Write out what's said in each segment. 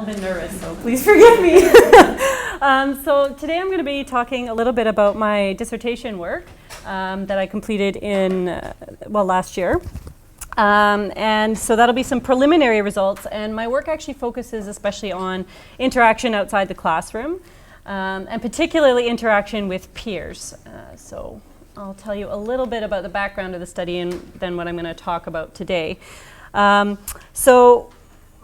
little bit nervous, so please forgive me. So today I'm going to be talking a little bit about my dissertation work that I completed last year. And so that'll be some preliminary results, and my work actually focuses especially on interaction outside the classroom, and particularly interaction with peers. So I'll tell you a little bit about the background of the study and then what I'm going to talk about today. So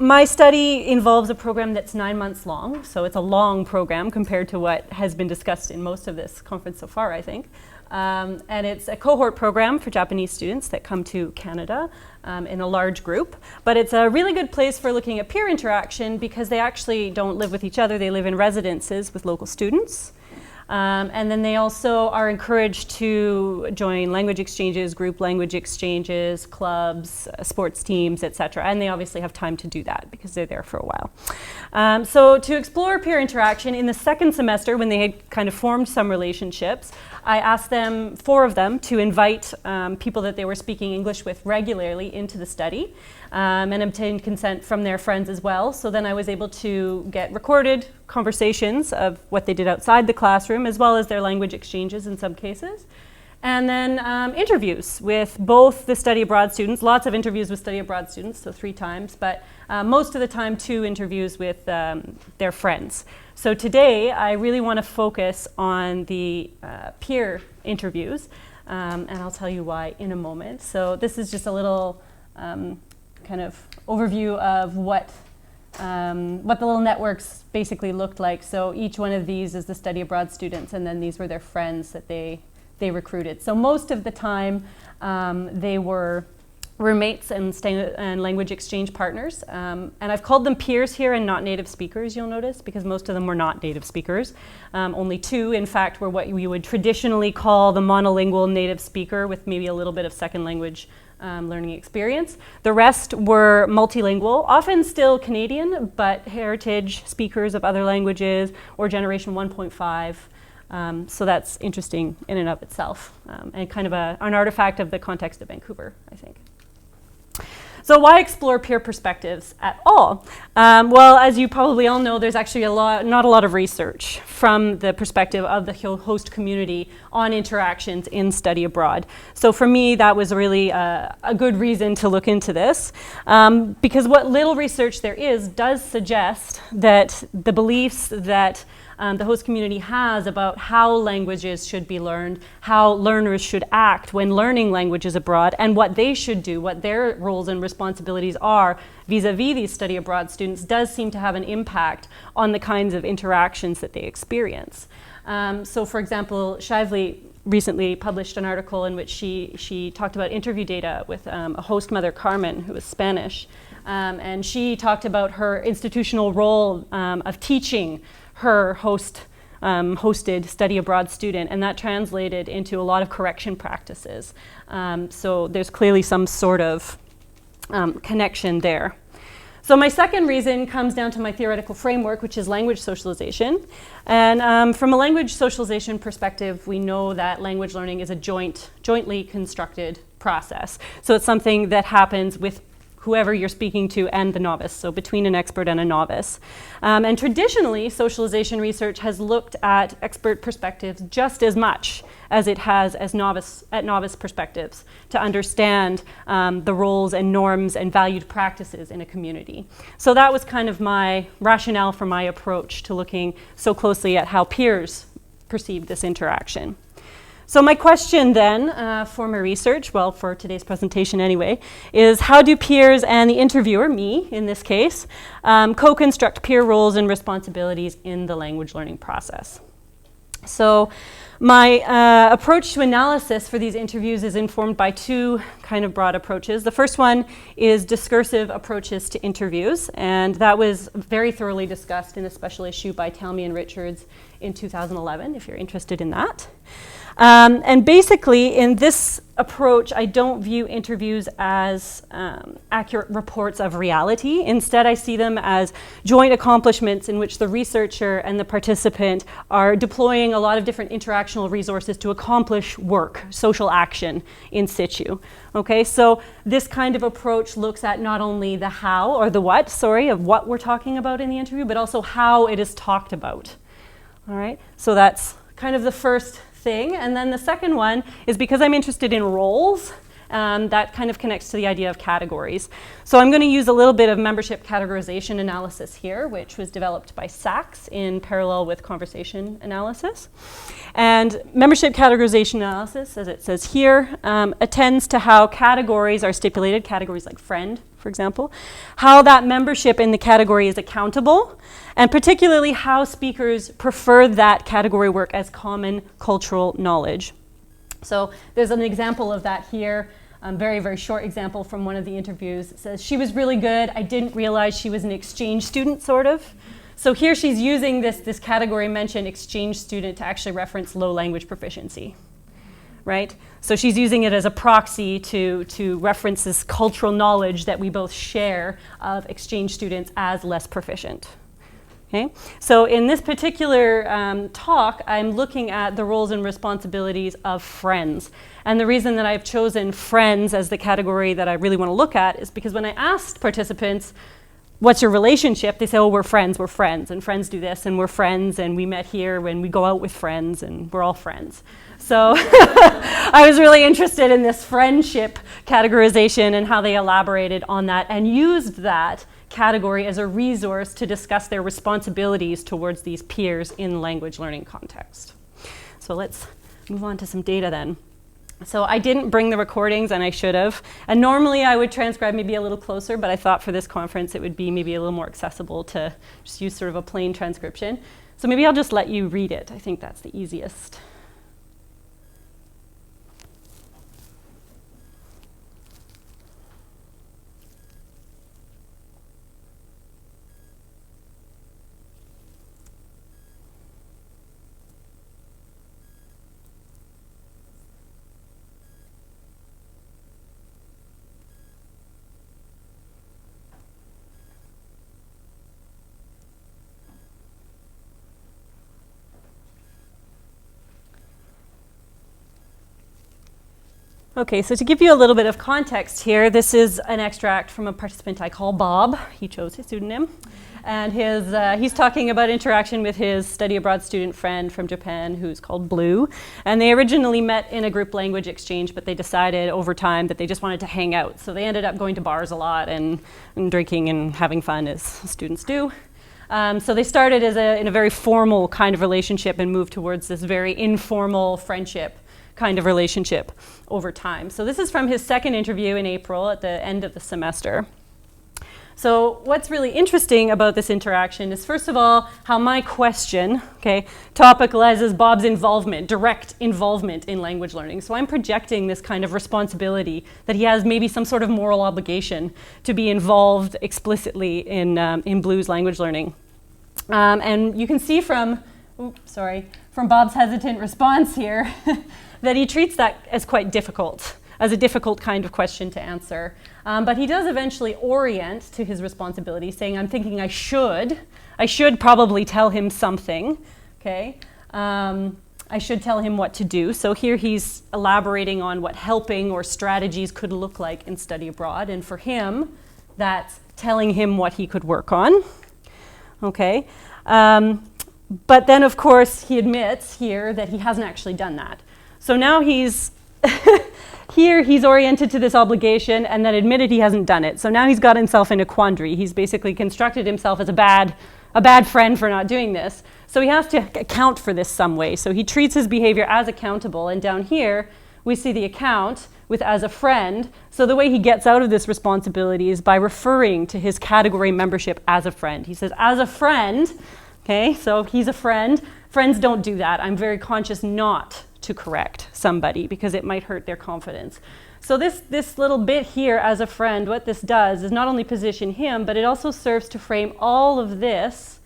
my study involves a program that's 9 months long, so it's a long program compared to what has been discussed in most of this conference so far, I think. And it's a cohort program for Japanese students that come to Canada in a large group. But it's a really good place for looking at peer interaction because they actually don't live with each other. They live in residences with local students. And then they also are encouraged to join language exchanges, group language exchanges, clubs, sports teams, etc. And they obviously have time to do that because they're there for a while. So to explore peer interaction in the second semester, when they had kind of formed some relationships, I asked them, 4 of them, to invite people that they were speaking English with regularly into the study and obtained consent from their friends as well. So then I was able to get recorded conversations of what they did outside the classroom, as well as their language exchanges in some cases. And then interviews with both the study abroad students, lots of interviews with study abroad students, so 3 times, but most of the time 2 interviews with their friends. So today I really want to focus on the peer interviews, and I'll tell you why in a moment. So this is just a little kind of overview of what the little networks basically looked like. So each one of these is the study abroad students, and then these were their friends that they recruited. So most of the time they were roommates and language exchange partners. And I've called them peers here and not native speakers, you'll notice, because most of them were not native speakers. Only 2, in fact, were what we would traditionally call the monolingual native speaker with maybe a little bit of second language learning experience. The rest were multilingual, often still Canadian, but heritage speakers of other languages or generation 1.5. So that's interesting in and of itself, and kind of an artifact of the context of Vancouver, I think. So why explore peer perspectives at all? Well, as you probably all know, there's actually not a lot of research from the perspective of the host community on interactions in study abroad. So for me, that was really a good reason to look into this, because what little research there is does suggest that the beliefs that the host community has about how languages should be learned, how learners should act when learning languages abroad, and what they should do, what their roles and responsibilities are vis-a-vis these study abroad students, does seem to have an impact on the kinds of interactions that they experience. So for example, Shively recently published an article in which she talked about interview data with a host mother, Carmen, who was Spanish. And she talked about her institutional role of teaching her hosted study abroad student, and that translated into a lot of correction practices. So there's clearly some sort of connection there. So my second reason comes down to my theoretical framework, which is language socialization. And from a language socialization perspective, we know that language learning is a jointly constructed process. So it's something that happens with whoever you're speaking to and the novice, so between an expert and a novice. And traditionally, socialization research has looked at expert perspectives just as much as it has as novice perspectives to understand the roles and norms and valued practices in a community. So that was kind of my rationale for my approach to looking so closely at how peers perceive this interaction. So my question then for my research, well, for today's presentation anyway, is how do peers and the interviewer, me in this case, co-construct peer roles and responsibilities in the language learning process? So my approach to analysis for these interviews is informed by 2 kind of broad approaches. The first one is discursive approaches to interviews, and that was very thoroughly discussed in a special issue by Talmy and Richards in 2011, if you're interested in that. And basically, in this approach, I don't view interviews as accurate reports of reality. Instead, I see them as joint accomplishments in which the researcher and the participant are deploying a lot of different interactional resources to accomplish work, social action in situ. Okay, so this kind of approach looks at not only the how, or the what, sorry, of what we're talking about in the interview, but also how it is talked about. All right, so that's kind of the first thing. And then the second one is because I'm interested in roles, that kind of connects to the idea of categories. So I'm going to use a little bit of membership categorization analysis here, which was developed by Sachs in parallel with conversation analysis. And membership categorization analysis, as it says here, attends to how categories are stipulated, categories like friend, for example, how that membership in the category is accountable, and particularly how speakers prefer that category work as common cultural knowledge. So there's an example of that here, very, very short example from one of the interviews. It says, she was really good. I didn't realize she was an exchange student, sort of. So here she's using this category mention, exchange student, to actually reference low language proficiency, right? So she's using it as a proxy to reference this cultural knowledge that we both share of exchange students as less proficient. Okay? So in this particular talk, I'm looking at the roles and responsibilities of friends. And the reason that I've chosen friends as the category that I really want to look at is because when I asked participants, what's your relationship? They say, oh, we're friends, and friends do this, and we're friends, and we met here when we go out with friends, and we're all friends. So I was really interested in this friendship categorization and how they elaborated on that and used that category as a resource to discuss their responsibilities towards these peers in the language learning context. So let's move on to some data then. So I didn't bring the recordings, and I should have. And normally I would transcribe maybe a little closer, but I thought for this conference it would be maybe a little more accessible to just use sort of a plain transcription. So maybe I'll just let you read it. I think that's the easiest. Okay, so to give you a little bit of context here, this is an extract from a participant I call Bob. He chose his pseudonym. And he's talking about interaction with his study abroad student friend from Japan who's called Blue. And they originally met in a group language exchange, but they decided over time that they just wanted to hang out. So they ended up going to bars a lot and drinking and having fun, as students do. So they started in a very formal kind of relationship and moved towards this very informal friendship kind of relationship over time. So this is from his second interview in April at the end of the semester. So what's really interesting about this interaction is, first of all, how my question, okay, topicalizes Bob's involvement, direct involvement in language learning. So I'm projecting this kind of responsibility that he has maybe some sort of moral obligation to be involved explicitly in Blue's language learning. And you can see from Bob's hesitant response here that he treats that as quite difficult, as a difficult kind of question to answer. But he does eventually orient to his responsibility, saying, I'm thinking I should probably tell him something, okay? I should tell him what to do. So here he's elaborating on what helping or strategies could look like in study abroad. And for him, that's telling him what he could work on, okay? But then, of course, he admits here that he hasn't actually done that. So now he's oriented to this obligation and then admitted he hasn't done it. So now he's got himself in a quandary. He's basically constructed himself as a bad friend for not doing this. So he has to account for this some way. So he treats his behavior as accountable. And down here, we see the account with as a friend. So the way he gets out of this responsibility is by referring to his category membership as a friend. He says, as a friend, okay, so he's a friend. Friends don't do that. I'm very conscious not to correct somebody because it might hurt their confidence. So this little bit here as a friend, what this does is not only position him, but it also serves to frame all of this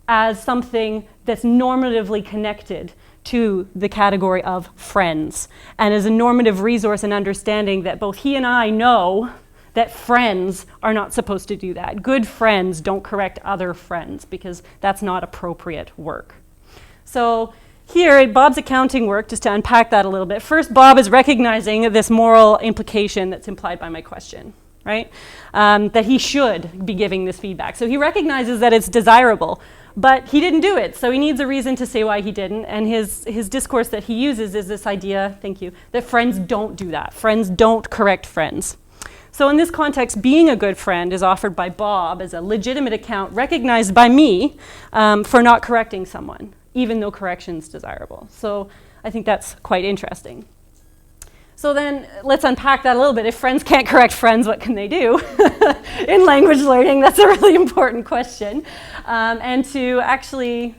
as something that's normatively connected to the category of friends, and as a normative resource and understanding that both he and I know that friends are not supposed to do that. Good friends don't correct other friends because that's not appropriate work. So here at Bob's accounting work, just to unpack that a little bit, first Bob is recognizing this moral implication that's implied by my question, right? That he should be giving this feedback. So he recognizes that it's desirable, but he didn't do it. So he needs a reason to say why he didn't. And his discourse that he uses is this idea, thank you, that friends don't do that. Friends don't correct friends. So in this context, being a good friend is offered by Bob as a legitimate account recognized by me for not correcting someone, even though correction is desirable. So I think that's quite interesting. So then let's unpack that a little bit. If friends can't correct friends, what can they do? In language learning, that's a really important question. And to actually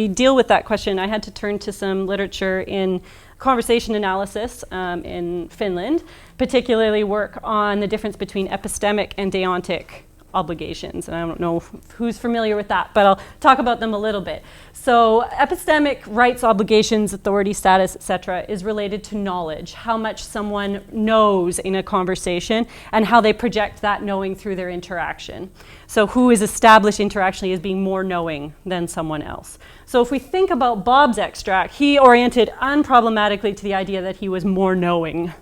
deal with that question, I had to turn to some literature in conversation analysis in Finland, particularly work on the difference between epistemic and deontic obligations. And I don't know who's familiar with that, but I'll talk about them a little bit. So epistemic rights, obligations, authority status, etc. is related to knowledge, how much someone knows in a conversation and how they project that knowing through their interaction. So who is established interactionally as being more knowing than someone else. So if we think about Bob's extract, he oriented unproblematically to the idea that he was more knowing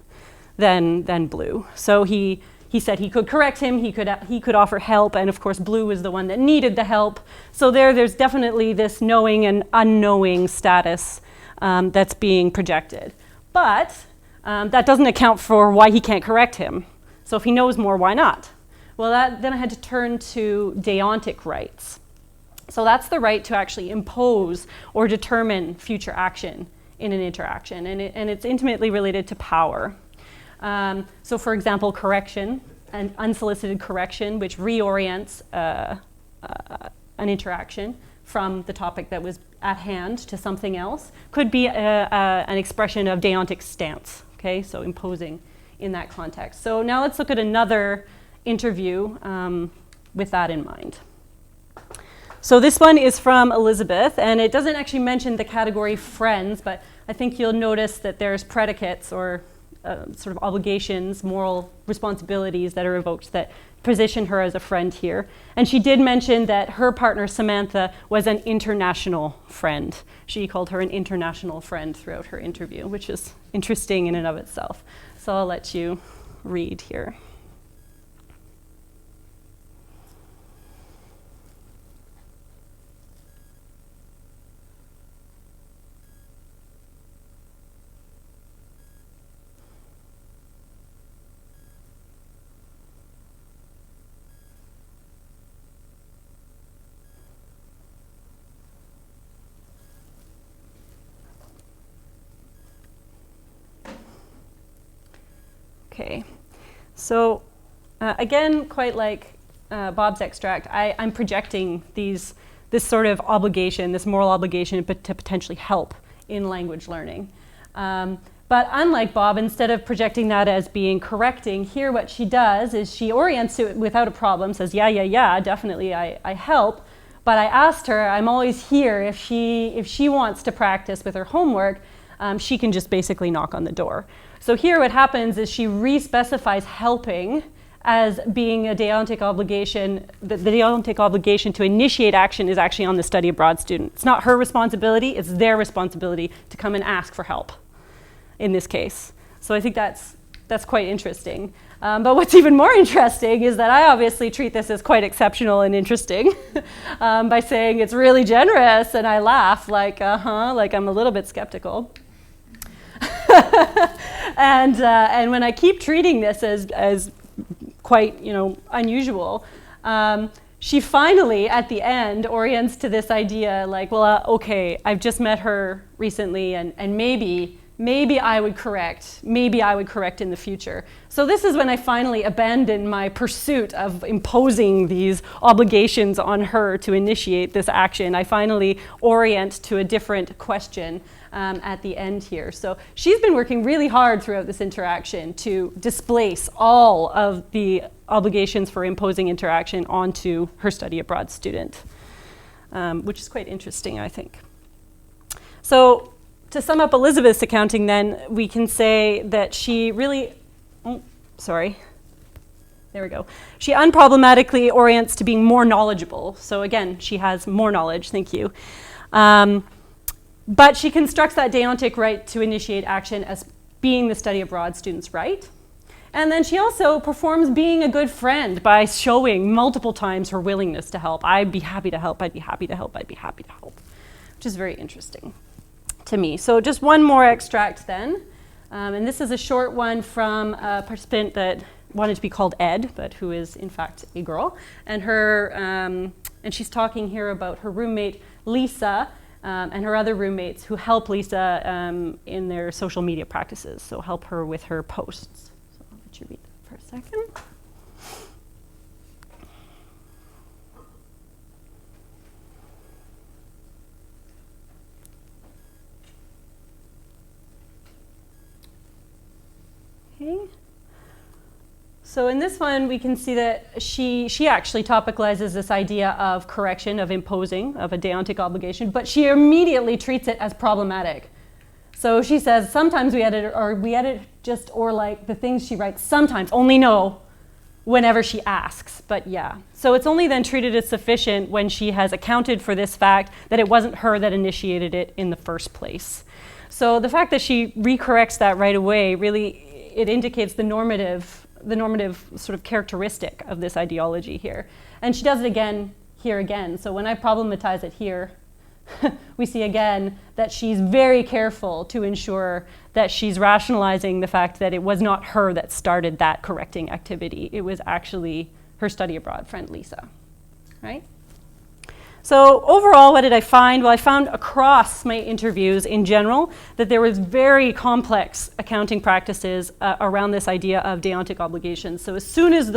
than Blue. So he said he could correct him, he could offer help, and of course Blue was the one that needed the help. So there's definitely this knowing and unknowing status that's being projected. But that doesn't account for why he can't correct him. So if he knows more, why not? Well, then I had to turn to deontic rights. So that's the right to actually impose or determine future action in an interaction, and it's intimately related to power. So for example, correction, an unsolicited correction, which reorients an interaction from the topic that was at hand to something else, could be an expression of deontic stance, okay? So imposing in that context. So now let's look at another interview with that in mind. So this one is from Elizabeth, and it doesn't actually mention the category friends, but I think you'll notice that there's predicates or sort of obligations, moral responsibilities that are evoked that position her as a friend here. And she did mention that her partner, Samantha, was an international friend. She called her an international friend throughout her interview, which is interesting in and of itself. So I'll let you read here. Okay, so again, quite like Bob's extract, I'm projecting this sort of obligation, this moral obligation to potentially help in language learning. But unlike Bob, instead of projecting that as being correcting, here what she does is she orients it without a problem, says, yeah, definitely I help. But I asked her, I'm always here. If she wants to practice with her homework, she can just basically knock on the door. So here what happens is she re-specifies helping as being a deontic obligation. The deontic obligation to initiate action is actually on the study abroad student. It's not her responsibility, it's their responsibility to come and ask for help in this case. So I think that's quite interesting. But what's even more interesting is that I obviously treat this as quite exceptional and interesting by saying it's really generous, and I laugh like I'm a little bit skeptical. And when I keep treating this as quite unusual, she finally at the end orients to this idea like, well, okay, I've just met her recently, and maybe I would correct. Maybe I would correct in the future. So this is when I finally abandon my pursuit of imposing these obligations on her to initiate this action. I finally orient to a different question at the end here. So she's been working really hard throughout this interaction to displace all of the obligations for imposing interaction onto her study abroad student. which is quite interesting, I think. So to sum up Elizabeth's accounting then, we can say that she really, there we go. She unproblematically orients to being more knowledgeable. So again, she has more knowledge, thank you. But she constructs that deontic right to initiate action as being the study abroad student's right. And then she also performs being a good friend by showing multiple times her willingness to help. I'd be happy to help, I'd be happy to help, I'd be happy to help, which is very interesting to me. So just one more extract then. And this is a short one from a participant that wanted to be called Ed, but who is in fact a girl. And and she's talking here about her roommate Lisa and her other roommates who help Lisa in their social media practices, so help her with her posts. So I'll let you read that for a second. Okay. So in this one, we can see that she actually topicalizes this idea of correction, of imposing, of a deontic obligation, but she immediately treats it as problematic. So she says, sometimes we edit just, or like the things she writes, sometimes, only no, whenever she asks, but yeah. So it's only then treated as sufficient when she has accounted for this fact that it wasn't her that initiated it in the first place. So the fact that she recorrects that right away, really, it indicates the normative sort of characteristic of this ideology here. And she does it again here again. So when I problematize it here, we see again that she's very careful to ensure that she's rationalizing the fact that it was not her that started that correcting activity. It was actually her study abroad friend, Lisa, right? So overall, what did I find? Well, I found across my interviews in general that there was very complex accounting practices around this idea of deontic obligations. So as soon as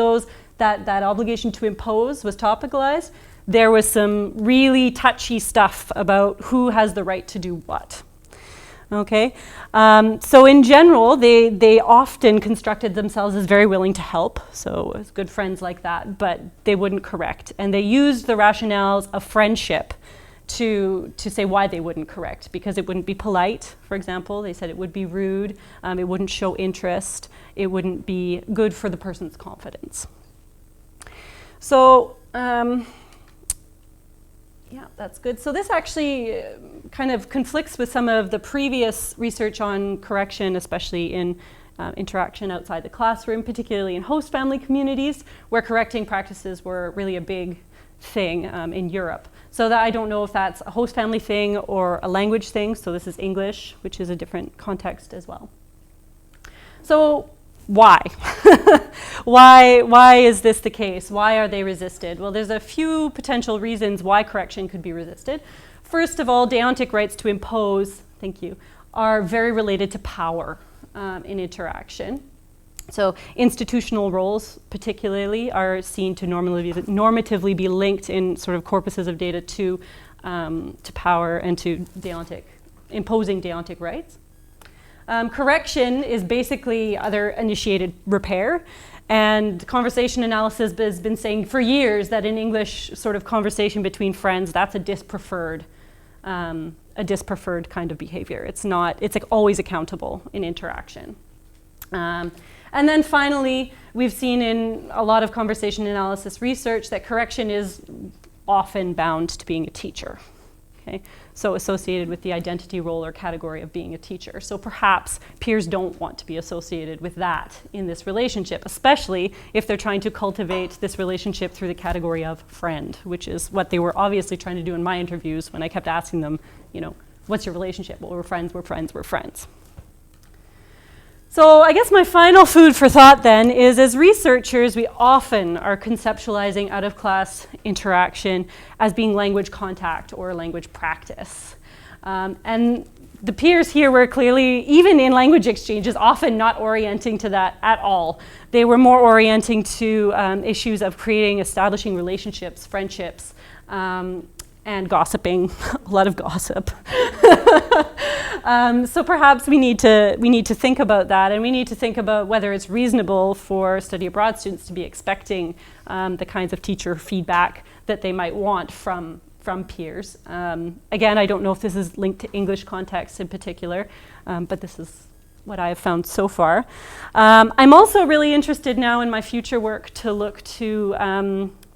that obligation to impose was topicalized, there was some really touchy stuff about who has the right to do what. Okay, so in general, they often constructed themselves as very willing to help, so as good friends like that, but they wouldn't correct. And they used the rationales of friendship to say why they wouldn't correct, because it wouldn't be polite, for example. They said it would be rude, it wouldn't show interest, it wouldn't be good for the person's confidence. So, yeah, that's good. So this actually kind of conflicts with some of the previous research on correction, especially in interaction outside the classroom, particularly in host family communities, where correcting practices were really a big thing in Europe. So that I don't know if that's a host family thing or a language thing. So this is English, which is a different context as well. So why? Why is this the case? Why are they resisted? Well, there's a few potential reasons why correction could be resisted. First of all, deontic rights to impose, thank you, are very related to power in interaction. So institutional roles particularly are seen to normatively be linked in sort of corpuses of data to power and to imposing deontic rights. Correction is basically other initiated repair, and conversation analysis has been saying for years that in English sort of conversation between friends, that's a dispreferred kind of behavior. It's like always accountable in interaction. And then finally, we've seen in a lot of conversation analysis research that correction is often bound to being a teacher. Okay? So associated with the identity role or category of being a teacher. So perhaps peers don't want to be associated with that in this relationship, especially if they're trying to cultivate this relationship through the category of friend, which is what they were obviously trying to do in my interviews when I kept asking them, what's your relationship? Well, we're friends, we're friends, we're friends. So I guess my final food for thought then is, as researchers, we often are conceptualizing out-of-class interaction as being language contact or language practice. And the peers here were clearly, even in language exchanges, often not orienting to that at all. They were more orienting to issues of establishing relationships, friendships, and gossiping, a lot of gossip. So perhaps we need to think about that, and we need to think about whether it's reasonable for study abroad students to be expecting the kinds of teacher feedback that they might want from from peers. Again, I don't know if this is linked to English context in particular, but this is what I have found so far. I'm also really interested now in my future work to look to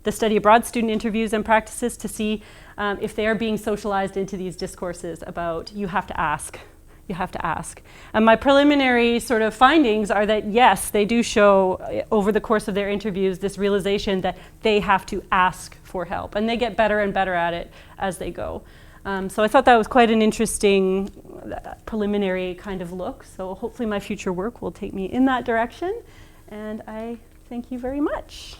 the study abroad student interviews and practices to see if they are being socialized into these discourses about you have to ask. You have to ask. And my preliminary sort of findings are that yes, they do show over the course of their interviews this realization that they have to ask for help, and they get better and better at it as they go. So I thought that was quite an interesting preliminary kind of look. So hopefully my future work will take me in that direction, and I thank you very much.